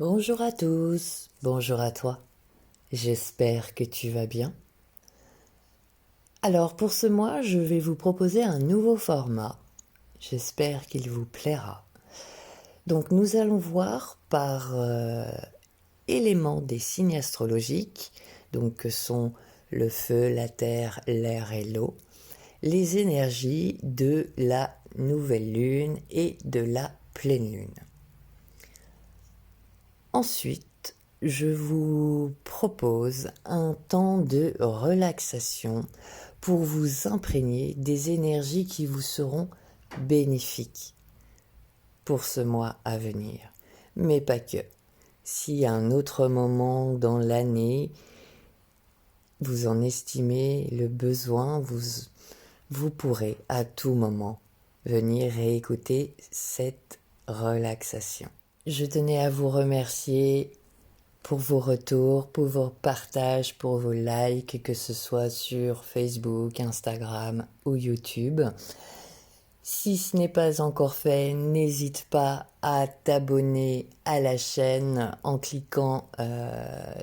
Bonjour à tous, bonjour à toi. J'espère que tu vas bien. Alors pour ce mois, je vais vous proposer un nouveau format. J'espère qu'il vous plaira. Donc nous allons voir par éléments des signes astrologiques, donc que sont le feu, la terre, l'air et l'eau, les énergies de la nouvelle lune et de la pleine lune. Ensuite, je vous propose un temps de relaxation pour vous imprégner des énergies qui vous seront bénéfiques pour ce mois à venir. Mais pas que. Si à un autre moment dans l'année, vous en estimez le besoin, vous pourrez à tout moment venir réécouter cette relaxation. Je tenais à vous remercier pour vos retours, pour vos partages, pour vos likes, que ce soit sur Facebook, Instagram ou YouTube. Si ce n'est pas encore fait, n'hésite pas à t'abonner à la chaîne en cliquant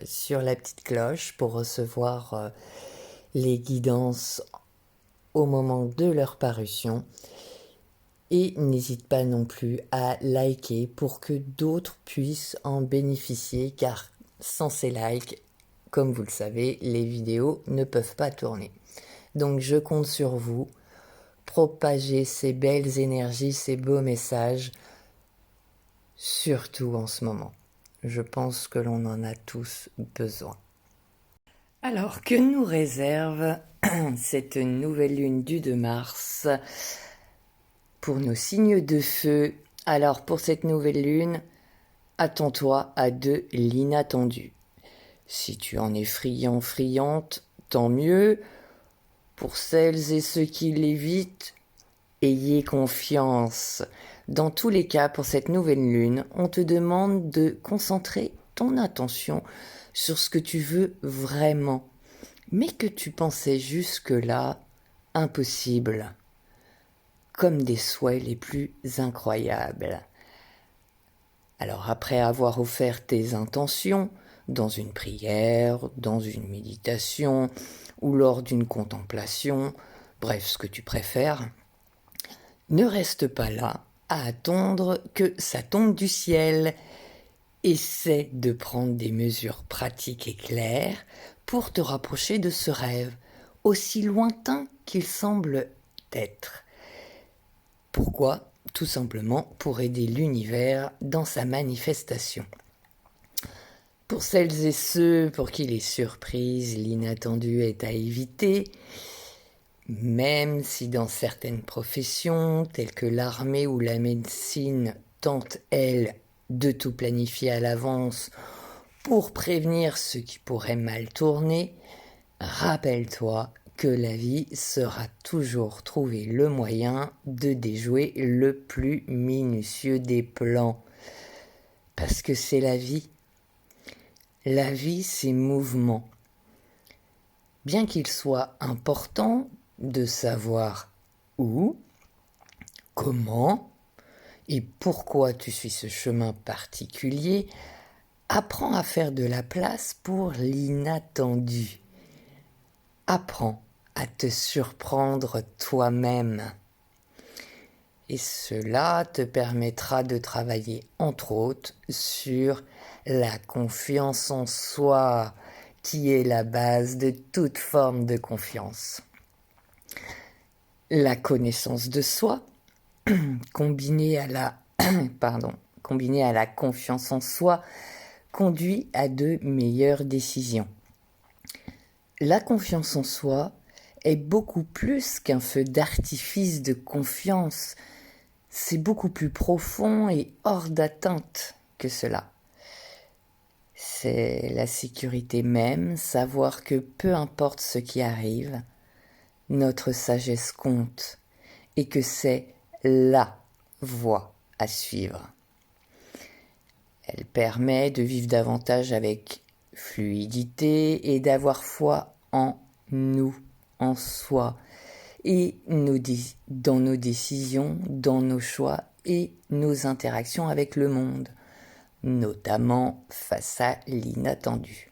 sur la petite cloche pour recevoir les guidances au moment de leur parution. Et n'hésite pas non plus à liker pour que d'autres puissent en bénéficier, car sans ces likes, comme vous le savez, les vidéos ne peuvent pas tourner. Donc je compte sur vous, propagez ces belles énergies, ces beaux messages, surtout en ce moment. Je pense que l'on en a tous besoin. Alors, que nous réserve cette nouvelle lune du 2 mars pour nos signes de feu? Alors, pour cette nouvelle lune, attends-toi à de l'inattendu. Si tu en es friand, friante, tant mieux. Pour celles et ceux qui l'évitent, ayez confiance. Dans tous les cas, pour cette nouvelle lune, on te demande de concentrer ton attention sur ce que tu veux vraiment, mais que tu pensais jusque-là impossible, comme des souhaits les plus incroyables. Alors après avoir offert tes intentions dans une prière, dans une méditation ou lors d'une contemplation, bref ce que tu préfères, ne reste pas là à attendre que ça tombe du ciel. Essaie de prendre des mesures pratiques et claires pour te rapprocher de ce rêve, aussi lointain qu'il semble être. Pourquoi ? Tout simplement pour aider l'univers dans sa manifestation. Pour celles et ceux pour qui les surprises, l'inattendu est à éviter, même si dans certaines professions, telles que l'armée ou la médecine, tentent, elles, de tout planifier à l'avance pour prévenir ce qui pourrait mal tourner, rappelle-toi que la vie saura toujours trouver le moyen de déjouer le plus minutieux des plans. Parce que c'est la vie. La vie, c'est mouvement. Bien qu'il soit important de savoir où, comment et pourquoi tu suis ce chemin particulier, apprends à faire de la place pour l'inattendu. Apprends à te surprendre toi-même. Et cela te permettra de travailler, entre autres, sur la confiance en soi, qui est la base de toute forme de confiance. La connaissance de soi, combinée à la confiance en soi, conduit à de meilleures décisions. La confiance en soi est beaucoup plus qu'un feu d'artifice de confiance. C'est beaucoup plus profond et hors d'atteinte que cela. C'est la sécurité même, savoir que peu importe ce qui arrive, notre sagesse compte et que c'est la voie à suivre. Elle permet de vivre davantage avec fluidité et d'avoir foi en nous, en soi, et dans nos décisions, dans nos choix et nos interactions avec le monde. notamment face à l'inattendu.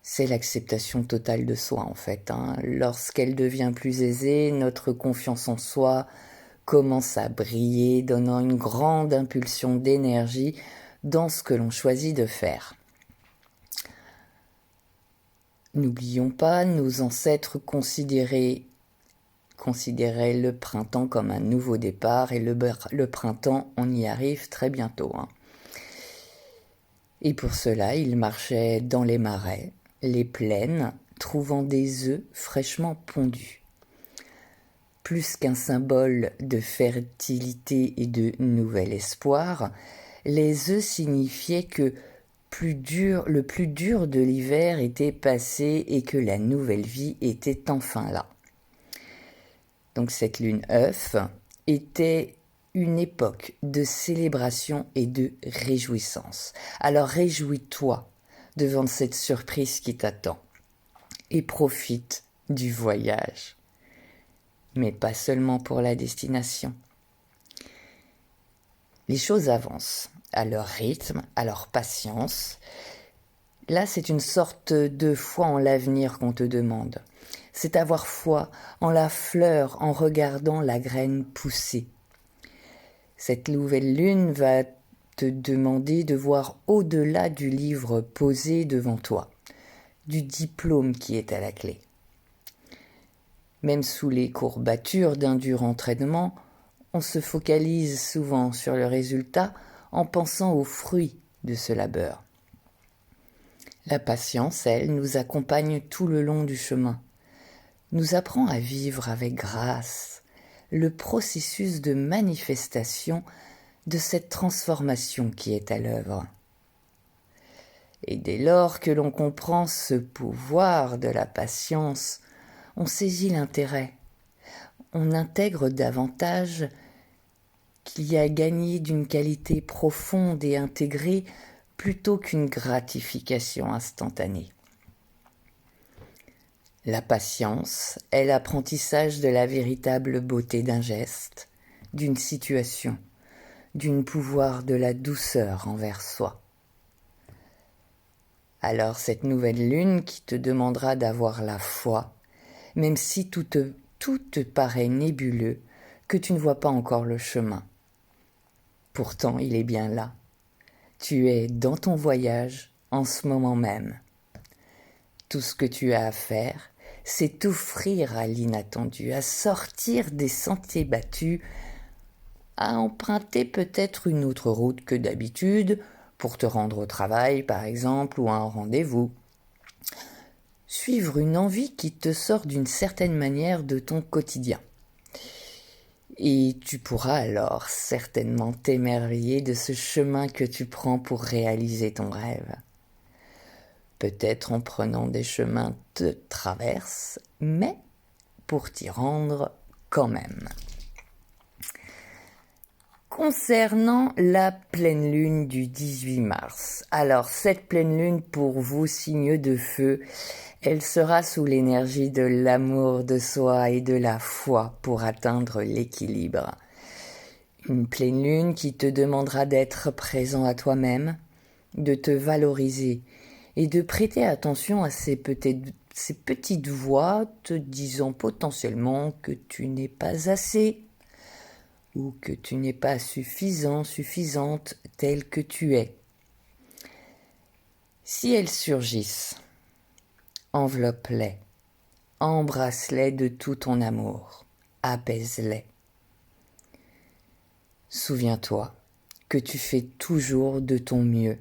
C'est l'acceptation totale de soi en fait. Lorsqu'elle devient plus aisée, notre confiance en soi commence à briller, donnant une grande impulsion d'énergie dans ce que l'on choisit de faire. N'oublions pas, nos ancêtres considéraient le printemps comme un nouveau départ, et le printemps, on y arrive très bientôt. Et pour cela, ils marchaient dans les marais, les plaines, trouvant des œufs fraîchement pondus. Plus qu'un symbole de fertilité et de nouvel espoir, les œufs signifiaient que le plus dur de l'hiver était passé et que la nouvelle vie était enfin là. Donc cette lune œuf était une époque de célébration et de réjouissance. Alors réjouis-toi devant cette surprise qui t'attend et profite du voyage. Mais pas seulement pour la destination. Les choses avancent à leur rythme, à leur patience. Là, c'est une sorte de foi en l'avenir qu'on te demande. C'est avoir foi en la fleur en regardant la graine pousser. Cette nouvelle lune va te demander de voir au-delà du livre posé devant toi, du diplôme qui est à la clé. Même sous les courbatures d'un dur entraînement, on se focalise souvent sur le résultat en pensant aux fruits de ce labeur. La patience, elle, nous accompagne tout le long du chemin, nous apprend à vivre avec grâce le processus de manifestation de cette transformation qui est à l'œuvre. Et dès lors que l'on comprend ce pouvoir de la patience, on saisit l'intérêt, on intègre davantage qu'il y a gagné d'une qualité profonde et intégrée plutôt qu'une gratification instantanée. La patience est l'apprentissage de la véritable beauté d'un geste, d'une situation, d'un pouvoir de la douceur envers soi. Alors cette nouvelle lune qui te demandera d'avoir la foi, même si tout te paraît nébuleux, que tu ne vois pas encore le chemin. Pourtant, il est bien là. Tu es dans ton voyage en ce moment même. Tout ce que tu as à faire, c'est t'offrir à l'inattendu, à sortir des sentiers battus, à emprunter peut-être une autre route que d'habitude, pour te rendre au travail par exemple ou à un rendez-vous. Suivre une envie qui te sort d'une certaine manière de ton quotidien. Et tu pourras alors certainement t'émerveiller de ce chemin que tu prends pour réaliser ton rêve. Peut-être en prenant des chemins de traverse, mais pour t'y rendre quand même. Concernant la pleine lune du 18 mars, alors cette pleine lune pour vous, signe de feu, elle sera sous l'énergie de l'amour de soi et de la foi pour atteindre l'équilibre. Une pleine lune qui te demandera d'être présent à toi-même, de te valoriser et de prêter attention à ces petites voix te disant potentiellement que tu n'es pas assez ou que tu n'es pas suffisante telle que tu es. Si elles surgissent, enveloppe-les, embrasse-les de tout ton amour, apaise-les. Souviens-toi que tu fais toujours de ton mieux,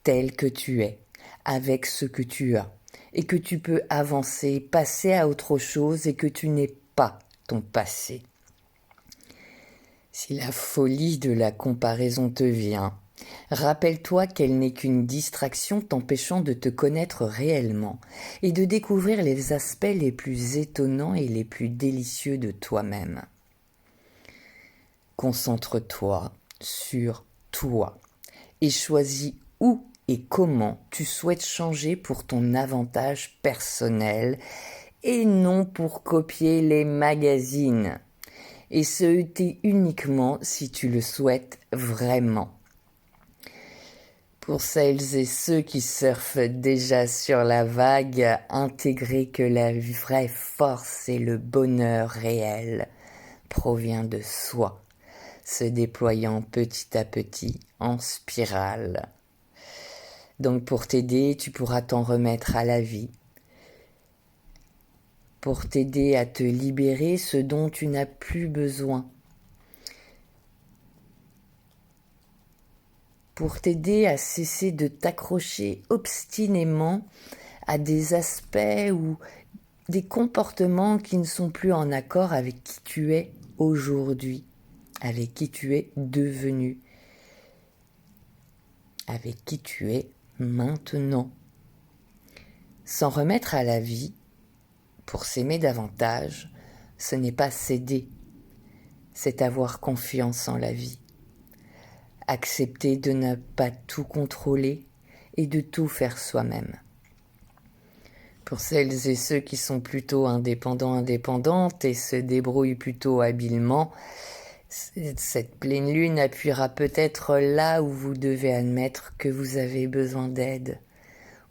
tel que tu es, avec ce que tu as, et que tu peux avancer, passer à autre chose et que tu n'es pas ton passé. Si la folie de la comparaison te vient, rappelle-toi qu'elle n'est qu'une distraction t'empêchant de te connaître réellement et de découvrir les aspects les plus étonnants et les plus délicieux de toi-même. Concentre-toi sur toi et choisis où et comment tu souhaites changer pour ton avantage personnel et non pour copier les magazines. et ce uniquement si tu le souhaites vraiment. Pour celles et ceux qui surfent déjà sur la vague, intégrez que la vraie force et le bonheur réel provient de soi, se déployant petit à petit en spirale. Donc pour t'aider, tu pourras t'en remettre à la vie, pour t'aider à te libérer ce dont tu n'as plus besoin, pour t'aider à cesser de t'accrocher obstinément à des aspects ou des comportements qui ne sont plus en accord avec qui tu es aujourd'hui, avec qui tu es devenu, avec qui tu es maintenant. S'en remettre à la vie, pour s'aimer davantage, ce n'est pas céder, c'est avoir confiance en la vie. Accepter de ne pas tout contrôler et de tout faire soi-même. Pour celles et ceux qui sont plutôt indépendantes et se débrouillent plutôt habilement, cette pleine lune appuiera peut-être là où vous devez admettre que vous avez besoin d'aide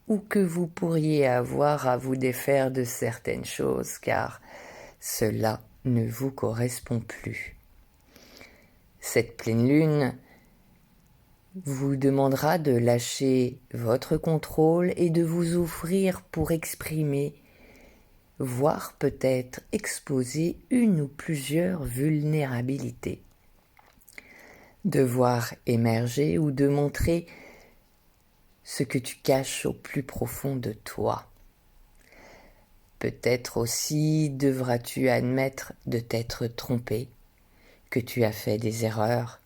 ou que vous pourriez avoir à vous défaire de certaines choses car cela ne vous correspond plus. Cette pleine lune vous demandera de lâcher votre contrôle et de vous offrir pour exprimer, voire peut-être exposer une ou plusieurs vulnérabilités. De voir émerger ou de montrer ce que tu caches au plus profond de toi. Peut-être aussi devras-tu admettre de t'être trompé, que tu as fait des erreurs,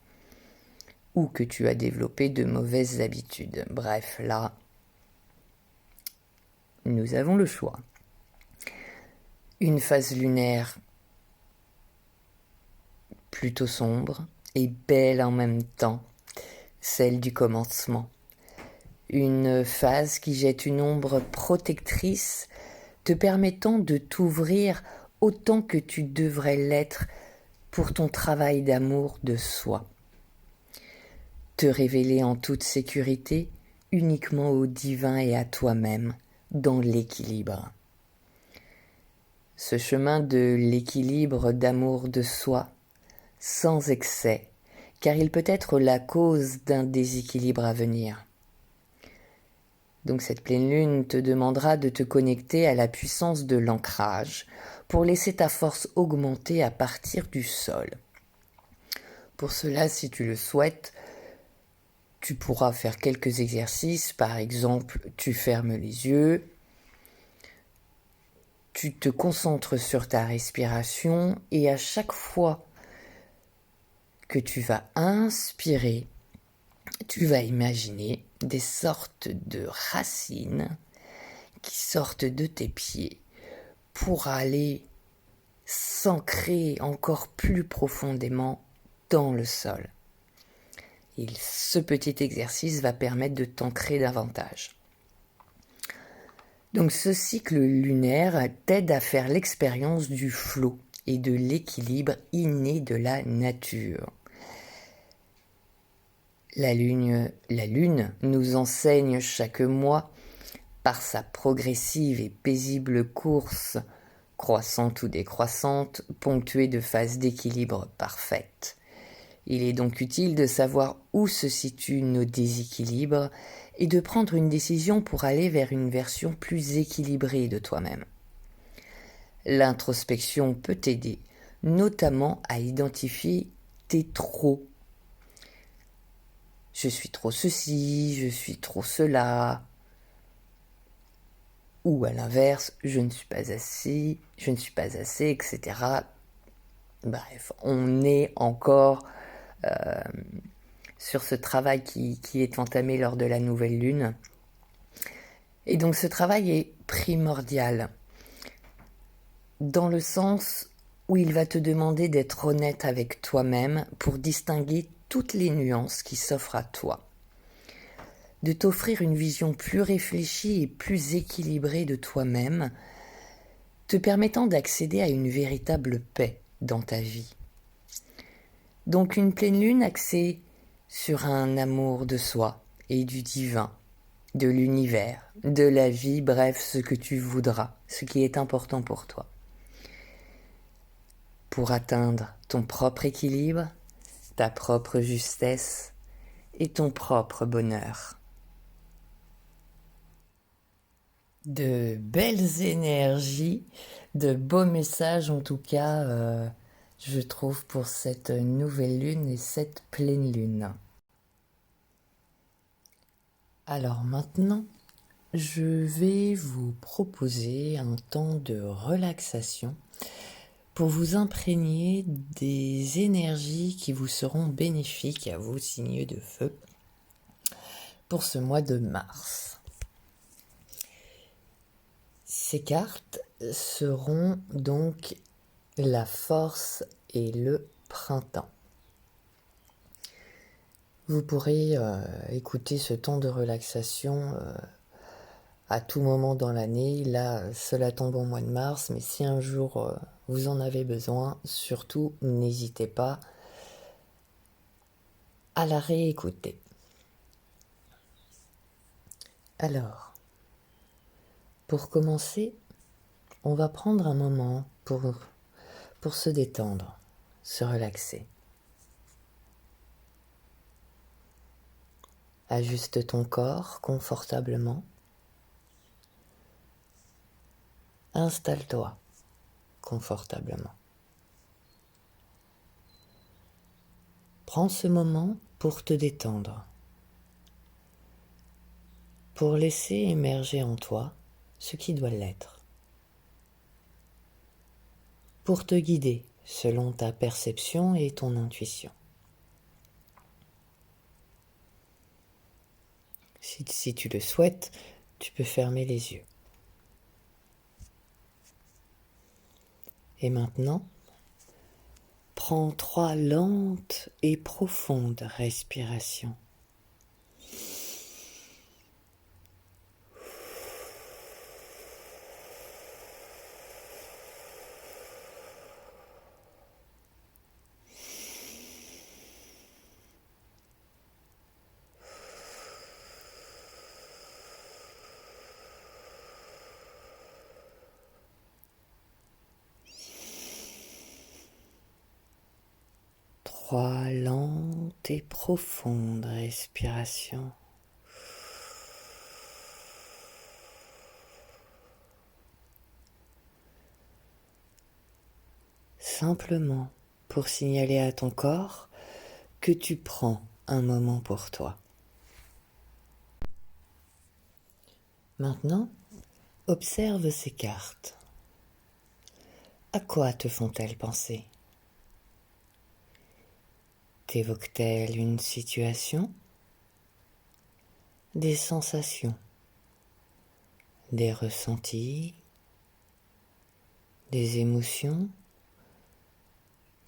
ou que tu as développé de mauvaises habitudes. Bref, là, nous avons le choix. Une phase lunaire plutôt sombre et belle en même temps, celle du commencement. Une phase qui jette une ombre protectrice, te permettant de t'ouvrir autant que tu devrais l'être pour ton travail d'amour de soi. Te révéler en toute sécurité, uniquement au divin et à toi-même, dans l'équilibre. Ce chemin de l'équilibre d'amour de soi, sans excès, car il peut être la cause d'un déséquilibre à venir. Donc cette pleine lune te demandera de te connecter à la puissance de l'ancrage pour laisser ta force augmenter à partir du sol. Pour cela, si tu le souhaites, tu pourras faire quelques exercices. Par exemple, tu fermes les yeux, tu te concentres sur ta respiration et à chaque fois que tu vas inspirer, tu vas imaginer des sortes de racines qui sortent de tes pieds pour aller s'ancrer encore plus profondément dans le sol. Et ce petit exercice va permettre de t'ancrer davantage. Donc ce cycle lunaire t'aide à faire l'expérience du flot et de l'équilibre inné de la nature. La lune nous enseigne chaque mois, par sa progressive et paisible course, croissante ou décroissante, ponctuée de phases d'équilibre parfaites. Il est donc utile de savoir où se situent nos déséquilibres et de prendre une décision pour aller vers une version plus équilibrée de toi-même. L'introspection peut t'aider, notamment à identifier tes trop. Je suis trop ceci, je suis trop cela. Ou à l'inverse, je ne suis pas assez, etc. Bref, on est encore sur ce travail qui est entamé lors de la nouvelle lune. Et donc ce travail est primordial, dans le sens où il va te demander d'être honnête avec toi-même pour distinguer toutes les nuances qui s'offrent à toi, de t'offrir une vision plus réfléchie et plus équilibrée de toi-même, te permettant d'accéder à une véritable paix dans ta vie. Donc une pleine lune axée sur un amour de soi et du divin, de l'univers, de la vie, bref, ce que tu voudras, ce qui est important pour toi. Pour atteindre ton propre équilibre, ta propre justesse et ton propre bonheur. De belles énergies, de beaux messages en tout cas, je trouve, pour cette nouvelle lune et cette pleine lune. Alors maintenant, je vais vous proposer un temps de relaxation pour vous imprégner des énergies qui vous seront bénéfiques à vos signes de feu pour ce mois de mars. Ces cartes seront donc la force et le printemps. Vous pourrez écouter ce temps de relaxation à tout moment dans l'année. Là, cela tombe au mois de mars, mais si un jour vous en avez besoin, surtout n'hésitez pas à la réécouter. Alors, pour commencer, on va prendre un moment pour se détendre, se relaxer. Ajuste ton corps confortablement. Installe-toi confortablement. Prends ce moment pour te détendre, pour laisser émerger en toi ce qui doit l'être, pour te guider selon ta perception et ton intuition. Si tu le souhaites, tu peux fermer les yeux. Et maintenant, prends 3 lentes et profondes respirations. Trois lentes et profondes respirations. Simplement pour signaler à ton corps que tu prends un moment pour toi. Maintenant, observe ces cartes. À quoi te font-elles penser ? T'évoquent-elles une situation ? Des sensations ? Des ressentis ? Des émotions ?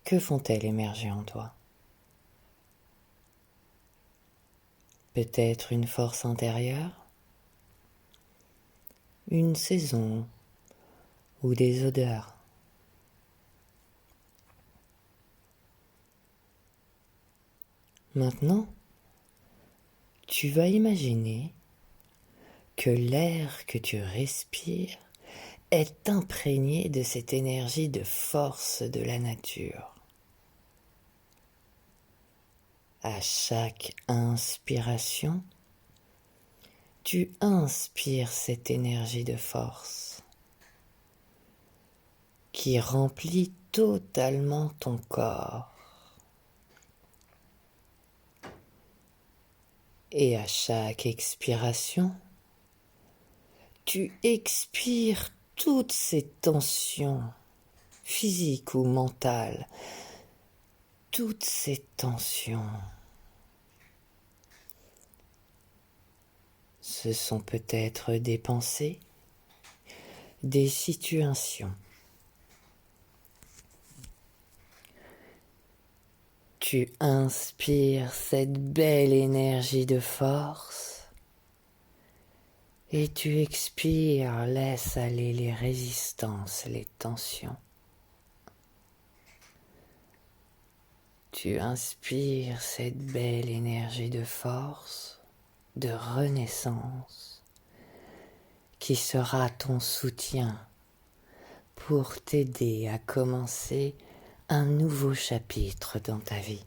Que font-elles émerger en toi ? Peut-être une force intérieure ? Une saison ou des odeurs ? Maintenant, tu vas imaginer que l'air que tu respires est imprégné de cette énergie de force de la nature. À chaque inspiration, tu inspires cette énergie de force qui remplit totalement ton corps. Et à chaque expiration, tu expires toutes ces tensions physiques ou mentales, toutes ces tensions. Ce sont peut-être des pensées, des situations. Tu inspires cette belle énergie de force et tu expires, laisse aller les résistances, les tensions. Tu inspires cette belle énergie de force, de renaissance, qui sera ton soutien pour t'aider à commencer un nouveau chapitre dans ta vie.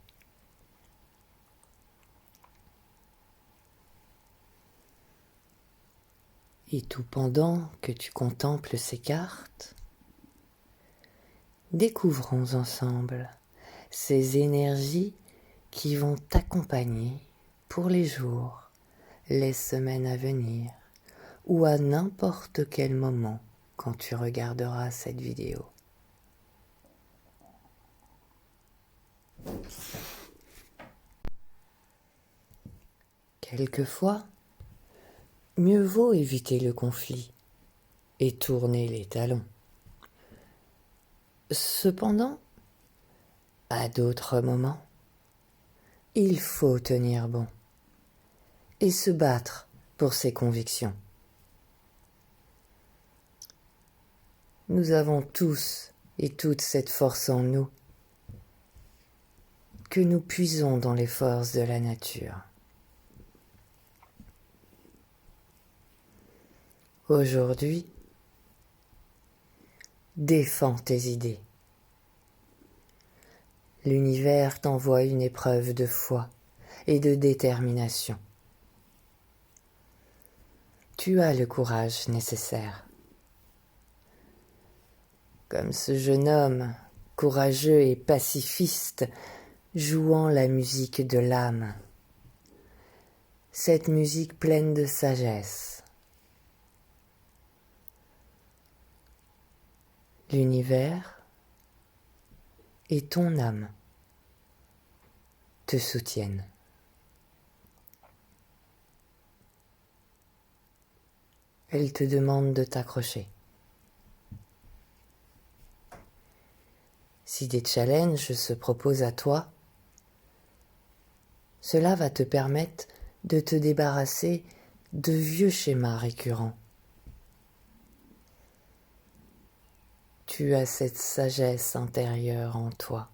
Et tout pendant que tu contemples ces cartes, découvrons ensemble ces énergies qui vont t'accompagner pour les jours, les semaines à venir ou à n'importe quel moment quand tu regarderas cette vidéo. Quelquefois, mieux vaut éviter le conflit et tourner les talons. Cependant, à d'autres moments, il faut tenir bon et se battre pour ses convictions. Nous avons tous et toutes cette force en nous que nous puisons dans les forces de la nature. Aujourd'hui, défends tes idées. L'univers t'envoie une épreuve de foi et de détermination. Tu as le courage nécessaire. Comme ce jeune homme, courageux et pacifiste, jouant la musique de l'âme. Cette musique pleine de sagesse. L'univers et ton âme te soutiennent. Elle te demande de t'accrocher. Si des challenges se proposent à toi, cela va te permettre de te débarrasser de vieux schémas récurrents. Tu as cette sagesse intérieure en toi.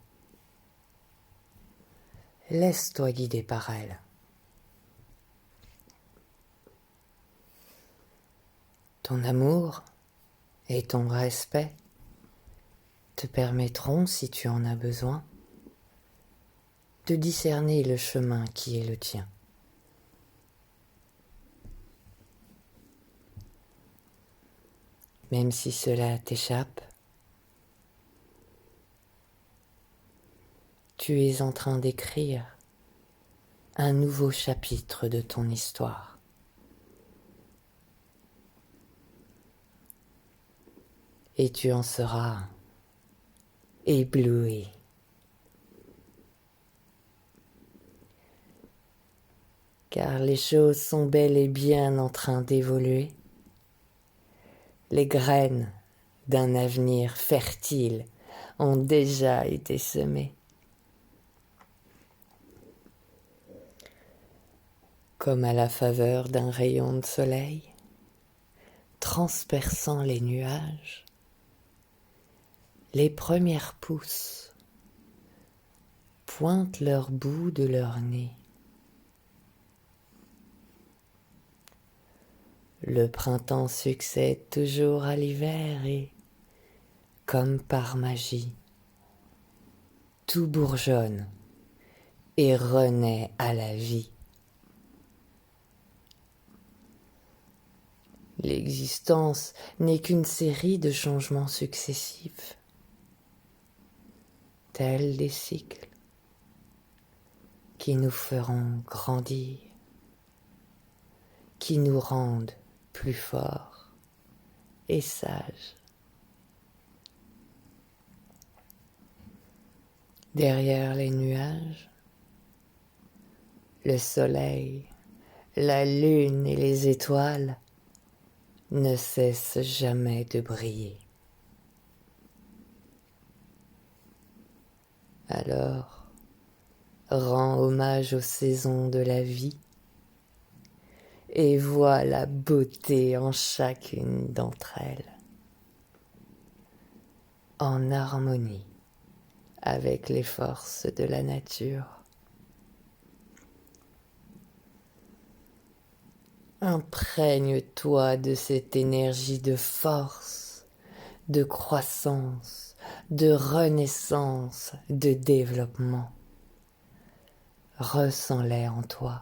Laisse-toi guider par elle. Ton amour et ton respect te permettront, si tu en as besoin, de discerner le chemin qui est le tien. Même si cela t'échappe, tu es en train d'écrire un nouveau chapitre de ton histoire. Et tu en seras ébloui. Car les choses sont bel et bien en train d'évoluer. Les graines d'un avenir fertile ont déjà été semées. Comme à la faveur d'un rayon de soleil, transperçant les nuages, les premières pousses pointent leur bout de leur nez. Le printemps succède toujours à l'hiver et, comme par magie, tout bourgeonne et renaît à la vie. L'existence n'est qu'une série de changements successifs, tels des cycles qui nous feront grandir, qui nous rendent plus forts et sages. Derrière les nuages, le soleil, la lune et les étoiles ne cessent jamais de briller. Alors, rends hommage aux saisons de la vie et vois la beauté en chacune d'entre elles, en harmonie avec les forces de la nature. Imprègne-toi de cette énergie de force, de croissance, de renaissance, de développement. Ressens-les en toi,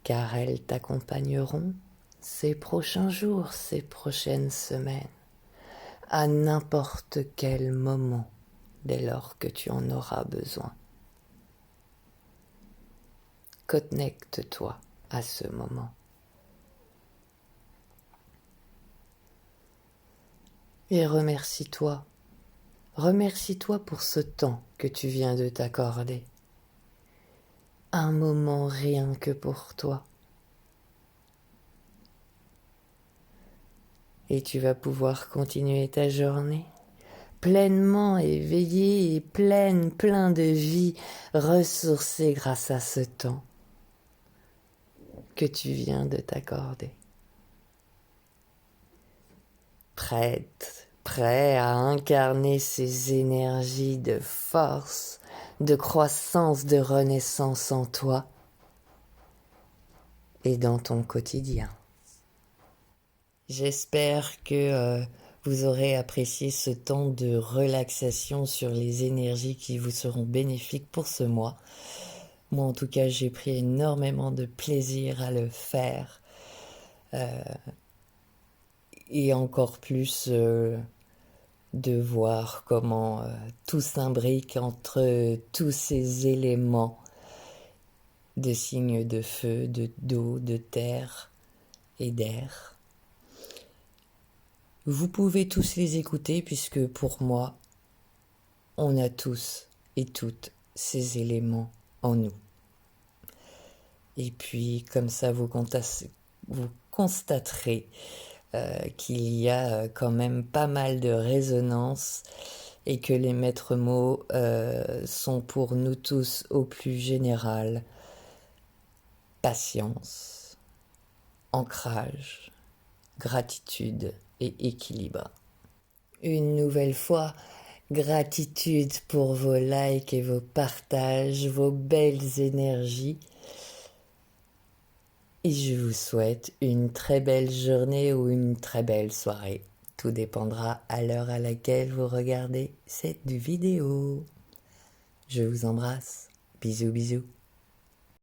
car elles t'accompagneront ces prochains jours, ces prochaines semaines, à n'importe quel moment, dès lors que tu en auras besoin. Connecte-toi à ce moment. Et remercie-toi. Remercie-toi pour ce temps que tu viens de t'accorder. Un moment rien que pour toi. Et tu vas pouvoir continuer ta journée pleinement éveillé et plein de vie, ressourcé grâce à ce temps que tu viens de t'accorder. Prêt à incarner ces énergies de force, de croissance, de renaissance en toi et dans ton quotidien. J'espère que vous aurez apprécié ce temps de relaxation sur les énergies qui vous seront bénéfiques pour ce mois. Moi, en tout cas, j'ai pris énormément de plaisir à le faire. Et encore plus de voir comment tout s'imbrique entre tous ces éléments de signes de feu, d'eau, de terre et d'air. Vous pouvez tous les écouter puisque pour moi, on a tous et toutes ces éléments en nous. Et puis comme ça, vous constaterez qu'il y a quand même pas mal de résonance et que les maîtres mots sont pour nous tous au plus général patience, ancrage, gratitude et équilibre. Une nouvelle fois, gratitude pour vos likes et vos partages, vos belles énergies. Et je vous souhaite une très belle journée ou une très belle soirée. Tout dépendra à l'heure à laquelle vous regardez cette vidéo. Je vous embrasse. Bisous bisous.